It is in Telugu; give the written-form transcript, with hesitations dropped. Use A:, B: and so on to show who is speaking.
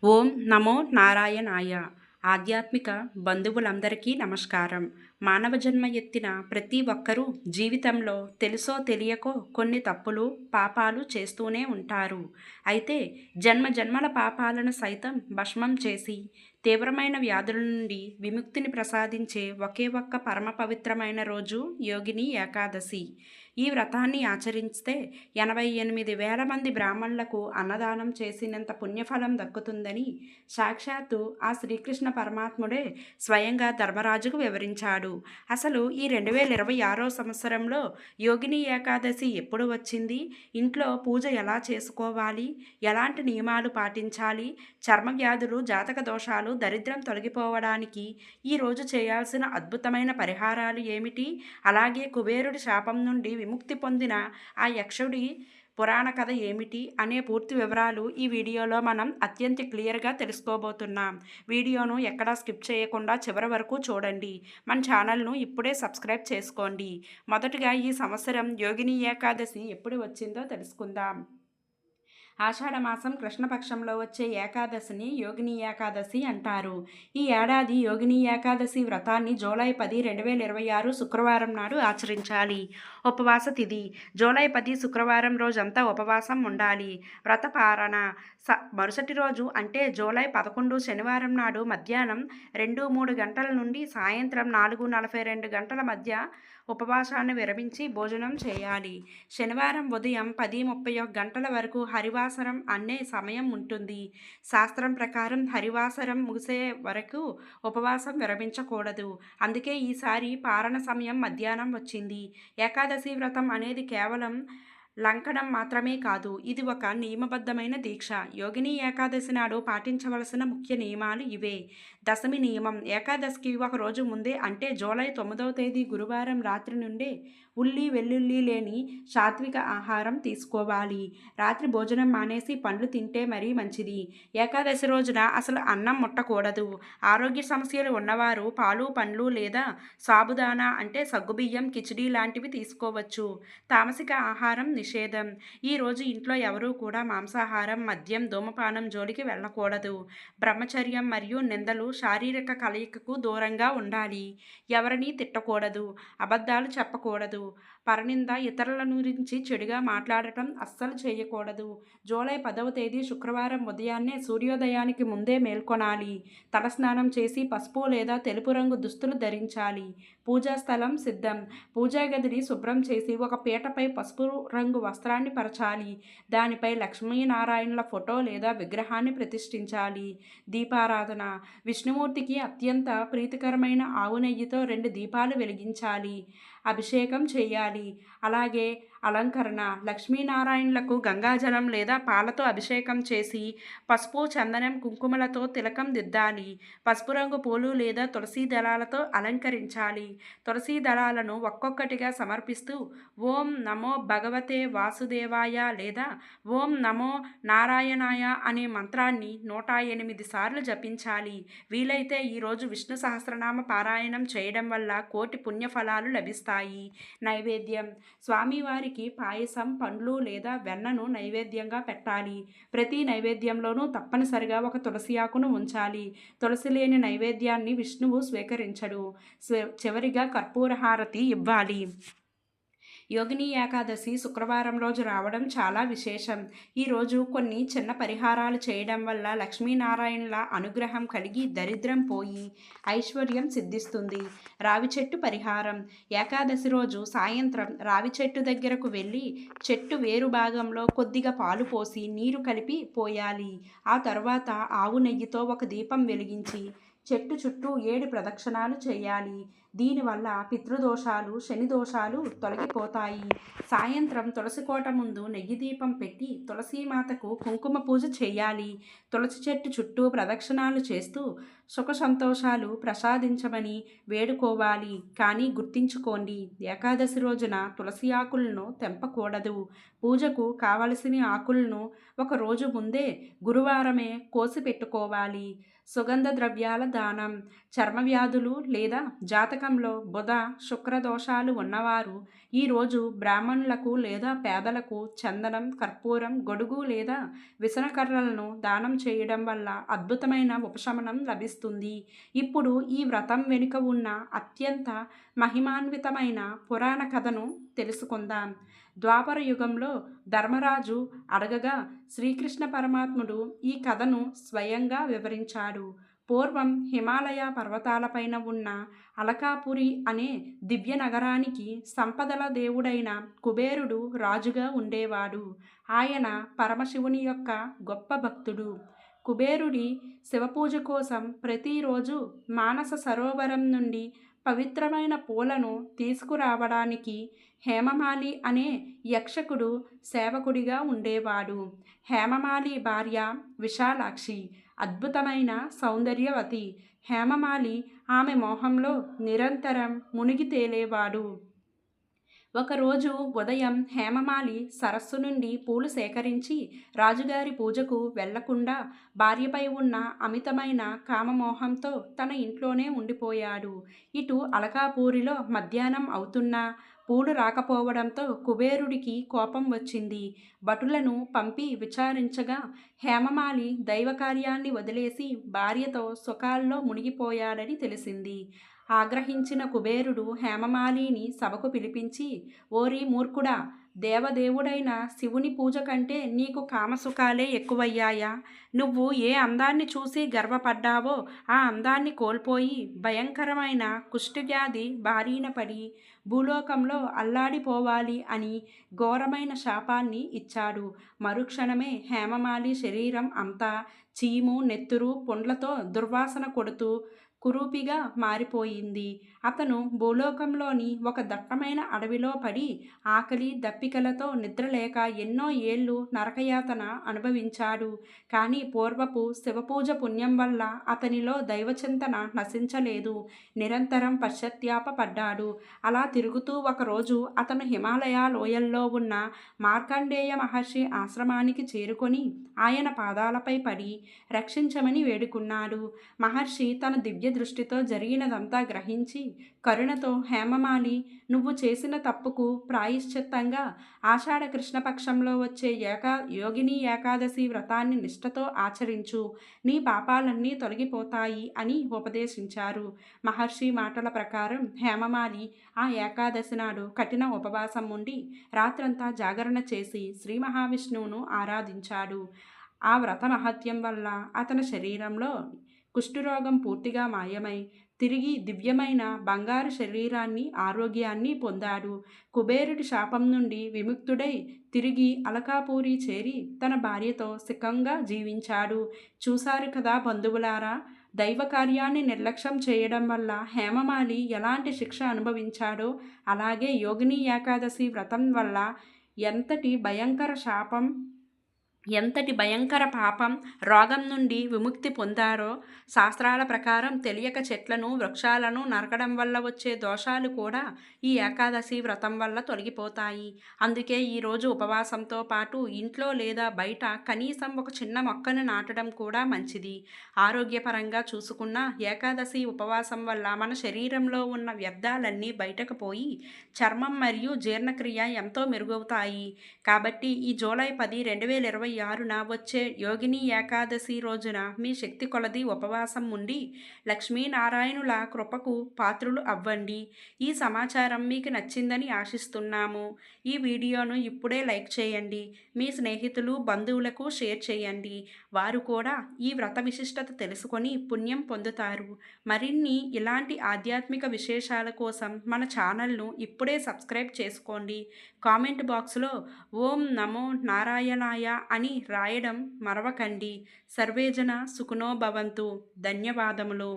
A: ఓం నమో నారాయణాయ. ఆధ్యాత్మిక బంధువులందరికీ నమస్కారం. మానవ జన్మ ఎత్తిన ప్రతి ఒక్కరూ జీవితంలో తెలుసో తెలియకో కొన్ని తప్పులు, పాపాలు చేస్తూనే ఉంటారు. అయితే జన్మ జన్మల పాపాలను సైతం భస్మం చేసి తీవ్రమైన వ్యాధుల నుండి విముక్తిని ప్రసాదించే ఒకే ఒక్క పరమ పవిత్రమైన రోజు యోగిని ఏకాదశి. ఈ వ్రతాన్ని ఆచరిస్తే 88,000 మంది బ్రాహ్మణులకు అన్నదానం చేసినంత పుణ్యఫలం దక్కుతుందని సాక్షాత్తు ఆ శ్రీకృష్ణ పరమాత్ముడే స్వయంగా ధర్మరాజుకు వివరించాడు. అసలు ఈ 2026 సంవత్సరంలో యోగిని ఏకాదశి ఎప్పుడు వచ్చింది, ఇంట్లో పూజ ఎలా చేసుకోవాలి, ఎలాంటి నియమాలు పాటించాలి, చర్మ వ్యాధులు, జాతక దోషాలు, దరిద్రం తొలగిపోవడానికి ఈరోజు చేయాల్సిన అద్భుతమైన పరిహారాలు ఏమిటి, అలాగే కుబేరుడి శాపం నుండి విముక్తి పొందిన ఆ యక్షుడి పురాణ కథ ఏమిటి అనే పూర్తి వివరాలు ఈ వీడియోలో మనం అత్యంత క్లియర్గా తెలుసుకోబోతున్నాం. వీడియోను ఎక్కడా స్కిప్ చేయకుండా చివరి వరకు చూడండి. మన ఛానల్ను ఇప్పుడే సబ్స్క్రైబ్ చేసుకోండి. మొదటగా ఈ సంవత్సరం యోగిని ఏకాదశి ఎప్పుడు వచ్చిందో తెలుసుకుందాం. ఆషాఢమాసం కృష్ణపక్షంలో వచ్చే ఏకాదశిని యోగిని ఏకాదశి అంటారు. ఈ ఏడాది యోగిని ఏకాదశి వ్రతాన్ని జూలై 10, 2026 శుక్రవారం నాడు ఆచరించాలి. ఉపవాస తిథి జూలై 10 శుక్రవారం రోజంతా ఉపవాసం ఉండాలి. వ్రత పారణ మరుసటి రోజు అంటే జూలై 11 శనివారం నాడు మధ్యాహ్నం 2-3 గంటల నుండి సాయంత్రం 4-42 గంటల మధ్య ఉపవాసాన్ని విరమించి భోజనం చేయాలి. శనివారం ఉదయం 10:31 గంటల వరకు హరివాసరం అనే సమయం ఉంటుంది. శాస్త్రం ప్రకారం హరివాసరం ముగిసే వరకు ఉపవాసం విరమించకూడదు. అందుకే ఈసారి పారణ సమయం మధ్యాహ్నం వచ్చింది. ఏకాదశి వ్రతం అనేది కేవలం లంకనం మాత్రమే కాదు, ఇది ఒక నియమబద్ధమైన దీక్ష. యోగిని ఏకాదశి నాడు పాటించవలసిన ముఖ్య నియమాలు ఇవే. దశమి నియమం ఏకాదశికి ఒక రోజు ముందే అంటే జూలై 9వ తేదీ గురువారం రాత్రి నుండే ఉల్లి వెల్లుల్లి లేని సాత్విక ఆహారం తీసుకోవాలి. రాత్రి భోజనం మానేసి పండ్లు తింటే మరీ మంచిది. ఏకాదశి రోజున అసలు అన్నం ముట్టకూడదు. ఆరోగ్య సమస్యలు ఉన్నవారు పాలు, పండ్లు లేదా సాబుదానా అంటే సగ్గుబియ్యం, కిచిడీ లాంటివి తీసుకోవచ్చు. తామసిక ఆహారం నిషేధం. ఈరోజు ఇంట్లో ఎవరూ కూడా మాంసాహారం, మద్యం, ధూమపానం జోలికి వెళ్ళకూడదు. బ్రహ్మచర్యం మరియు నిందలు, శారీరక కలయికకు దూరంగా ఉండాలి. ఎవరినీ తిట్టకూడదు, అబద్ధాలు చెప్పకూడదు, పరనింద, ఇతరుల గురించి చెడుగా మాట్లాడటం అస్సలు చేయకూడదు. జూలై 10వ తేదీ శుక్రవారం ఉదయాన్నే సూర్యోదయానికి ముందే మేల్కొనాలి. తలస్నానం చేసి పసుపు లేదా తెలుపు రంగు దుస్తులు ధరించాలి. పూజా స్థలం సిద్ధం. పూజా గదిని శుభ్రం చేసి ఒక పీటపై పసుపు రంగు వస్త్రాన్ని పరచాలి. దానిపై లక్ష్మీనారాయణుల ఫోటో లేదా విగ్రహాన్ని ప్రతిష్ఠించాలి. దీపారాధన విష్ణుమూర్తికి అత్యంత ప్రీతికరమైన ఆవు నెయ్యితో 2 దీపాలు వెలిగించాలి. అభిషేకం చేయాలి. అలాగే అలంకరణ లక్ష్మీనారాయణులకు గంగాజలం లేదా పాలతో అభిషేకం చేసి పసుపు, చందనం, కుంకుమలతో తిలకం దిద్దాలి. పసుపు రంగు పూలు లేదా తులసి దళాలతో అలంకరించాలి. తులసి దళాలను ఒక్కొక్కటిగా సమర్పిస్తూ ఓం నమో భగవతే వాసుదేవాయ లేదా ఓం నమో నారాయణాయ అనే మంత్రాన్ని 108 సార్లు జపించాలి. వీలైతే ఈరోజు విష్ణు సహస్రనామ పారాయణం చేయడం వల్ల కోటి పుణ్యఫలాలు లభిస్తాయి. నైవేద్యం స్వామివారికి పాయసం, పండ్లు లేదా వెన్నను నైవేద్యంగా పెట్టాలి. ప్రతి నైవేద్యంలోనూ తప్పనిసరిగా ఒక తులసి ఆకును ఉంచాలి. తులసి లేని నైవేద్యాన్ని విష్ణువు స్వీకరించడు. చివరిగా కర్పూర హారతి ఇవ్వాలి. యోగిని ఏకాదశి శుక్రవారం రోజు రావడం చాలా విశేషం. ఈరోజు కొన్ని చిన్న పరిహారాలు చేయడం వల్ల లక్ష్మీనారాయణుల అనుగ్రహం కలిగి దరిద్రం పోయి ఐశ్వర్యం సిద్ధిస్తుంది. రావి చెట్టు పరిహారం ఏకాదశి రోజు సాయంత్రం రావి చెట్టు దగ్గరకు వెళ్ళి చెట్టు వేరు భాగంలో కొద్దిగా పాలు పోసి నీరు కలిపి పోయాలి. ఆ తర్వాత ఆవు నెయ్యితో ఒక దీపం వెలిగించి చెట్టు చుట్టూ 7 ప్రదక్షిణాలు చేయాలి. దీనివల్ల పితృదోషాలు, శని దోషాలు తొలగిపోతాయి. సాయంత్రం తులసి కోట ముందు నెయ్యి దీపం పెట్టి తులసీమాతకు కుంకుమ పూజ చేయాలి. తులసి చెట్టు చుట్టూ ప్రదక్షిణాలు చేస్తూ సుఖ సంతోషాలు ప్రసాదించమని వేడుకోవాలి. కానీ గుర్తించుకోండి, ఏకాదశి రోజున తులసి ఆకులను తెంపకూడదు. పూజకు కావలసిన ఆకులను ఒక రోజు ముందే గురువారమే కోసి పెట్టుకోవాలి. సుగంధ ద్రవ్యాల దానం. చర్మ వ్యాధులు లేదా జాతకంలో బుధ శుక్ర దోషాలు ఉన్నవారు ఈరోజు బ్రాహ్మణులకు లేదా పేదలకు చందనం, కర్పూరం, గొడుగు లేదా విసనకర్రలను దానం చేయడం వల్ల అద్భుతమైన ఉపశమనం లభిస్తుంది. ఇప్పుడు ఈ వ్రతం వెనుక ఉన్న అత్యంత మహిమాన్వితమైన పురాణ కథను తెలుసుకుందాం. ద్వాపర యుగంలో ధర్మరాజు అడగగా శ్రీకృష్ణ పరమాత్ముడు ఈ కథను స్వయంగా వివరించాడు. పూర్వం హిమాలయ పర్వతాలపైన ఉన్న అలకాపురి అనే దివ్య నగరానికి సంపదల దేవుడైన కుబేరుడు రాజుగా ఉండేవాడు. ఆయన పరమశివుని యొక్క గొప్ప భక్తుడు. కుబేరుడి శివపూజ కోసం ప్రతిరోజు మానస సరోవరం నుండి పవిత్రమైన పూలను తీసుకురావడానికి హేమమాలి అనే యక్షకుడు సేవకుడిగా ఉండేవాడు. హేమమాలి భార్య విశాలాక్షి అద్భుతమైన సౌందర్యవతి. హేమమాలి ఆమె మోహంలో నిరంతరం మునిగి తేలేవాడు. ఒకరోజు ఉదయం హేమమాలి సరస్సు నుండి పూలు సేకరించి రాజుగారి పూజకు వెళ్లకుండా భార్యపై ఉన్న అమితమైన కామమోహంతో తన ఇంట్లోనే ఉండిపోయాడు. ఇటు అలకాపూరిలో మధ్యాహ్నం అవుతున్నా పూలు రాకపోవడంతో కుబేరుడికి కోపం వచ్చింది. భటులను పంపి విచారించగా హేమమాలి దైవకార్యాన్ని వదిలేసి భార్యతో సుఖాల్లో మునిగిపోయాడని తెలిసింది. ఆగ్రహించిన కుబేరుడు హేమమాలిని సభకు పిలిపించి, ఓరి మూర్ఖుడా, దేవదేవుడైన శివుని పూజ కంటే నీకు కామసుఖాలే ఎక్కువయ్యాయా? నువ్వు ఏ అందాన్ని చూసి గర్వపడ్డావో ఆ అందాన్ని కోల్పోయి భయంకరమైన కుష్ఠవ్యాధి బారిన పడి భూలోకంలో అల్లాడిపోవాలి అని ఘోరమైన శాపాన్ని ఇచ్చాడు. మరుక్షణమే హేమమాలి శరీరం అంతా చీము, నెత్తురు, పుండ్లతో దుర్వాసన కొడుతూ కురూపిగా మారిపోయింది. అతను భూలోకంలోని ఒక దట్టమైన అడవిలో పడి ఆకలి దప్పికలతో నిద్రలేక ఎన్నో ఏళ్ళు నరకయాతన అనుభవించాడు. కానీ పూర్వపు శివపూజ పుణ్యం వల్ల అతనిలో దైవచింతన నశించలేదు. నిరంతరం పశ్చాత్తాపపడ్డాడు. అలా తిరుగుతూ ఒకరోజు అతను హిమాలయ లోయల్లో ఉన్న మార్కండేయ మహర్షి ఆశ్రమానికి చేరుకొని ఆయన పాదాలపై పడి రక్షించమని వేడుకున్నాడు. మహర్షి తన దివ్య దృష్టితో జరిగినదంతా గ్రహించి కరుణతో, హేమమాలి, నువ్వు చేసిన తప్పుకు ప్రాయశ్చిత్తంగా ఆషాఢ కృష్ణపక్షంలో వచ్చే యోగిని ఏకాదశి వ్రతాన్ని నిష్ఠతో ఆచరించు, నీ పాపాలన్నీ తొలగిపోతాయి అని ఉపదేశించారు. మహర్షి మాటల ప్రకారం హేమమాలి ఆ ఏకాదశి నాడు కఠిన ఉపవాసం ఉండి రాత్రంతా జాగరణ చేసి శ్రీ మహావిష్ణువును ఆరాధించాడు. ఆ వ్రత మహత్యం వల్ల అతని శరీరంలో కుష్ఠరోగం పూర్తిగా మాయమై తిరిగి దివ్యమైన బంగారు శరీరాన్ని, ఆరోగ్యాన్ని పొందాడు. కుబేరుడి శాపం నుండి విముక్తుడై తిరిగి అలకాపూరి చేరి తన భార్యతో సుఖంగా జీవించాడు. చూశారు కదా బంధువులారా, దైవ కార్యాన్ని నిర్లక్ష్యం చేయడం వల్ల హేమమాలి ఎలాంటి శిక్ష అనుభవించాడో, అలాగే యోగిని ఏకాదశి వ్రతం వల్ల ఎంతటి భయంకర పాపం, రోగం నుండి విముక్తి పొందారో. శాస్త్రాల ప్రకారం తెలియక చెట్లను, వృక్షాలను నరకడం వల్ల వచ్చే దోషాలు కూడా ఈ ఏకాదశి వ్రతం వల్ల తొలగిపోతాయి. అందుకే ఈరోజు ఉపవాసంతో పాటు ఇంట్లో లేదా బయట కనీసం ఒక చిన్న మొక్కను నాటడం కూడా మంచిది. ఆరోగ్యపరంగా చూసుకున్న ఏకాదశి ఉపవాసం వల్ల మన శరీరంలో ఉన్న వ్యర్థాలన్నీ బయటకు పోయి చర్మం మరియు జీర్ణక్రియ ఎంతో మెరుగవుతాయి. కాబట్టి ఈ జూలై 10, 2026న వచ్చే యోగిని ఏకాదశి రోజున మీ శక్తి కొలది ఉపవాసం ఉండి లక్ష్మీనారాయణుల కృపకు పాత్రులు అవ్వండి. ఈ సమాచారం మీకు నచ్చిందని ఆశిస్తున్నాము. ఈ వీడియోను ఇప్పుడే లైక్ చేయండి. మీ స్నేహితులు, బంధువులకు షేర్ చేయండి. వారు కూడా ఈ వ్రత విశిష్టత తెలుసుకొని పుణ్యం పొందుతారు. మరిన్ని ఇలాంటి ఆధ్యాత్మిక విశేషాల కోసం మన ఛానల్ను ఇప్పుడే సబ్స్క్రైబ్ చేసుకోండి. కామెంట్ బాక్స్లో ఓం నమో నారాయణాయ అని రాయడం మరవకండి. సర్వేజన సుఖినో భవంతు. ధన్యవాదములు.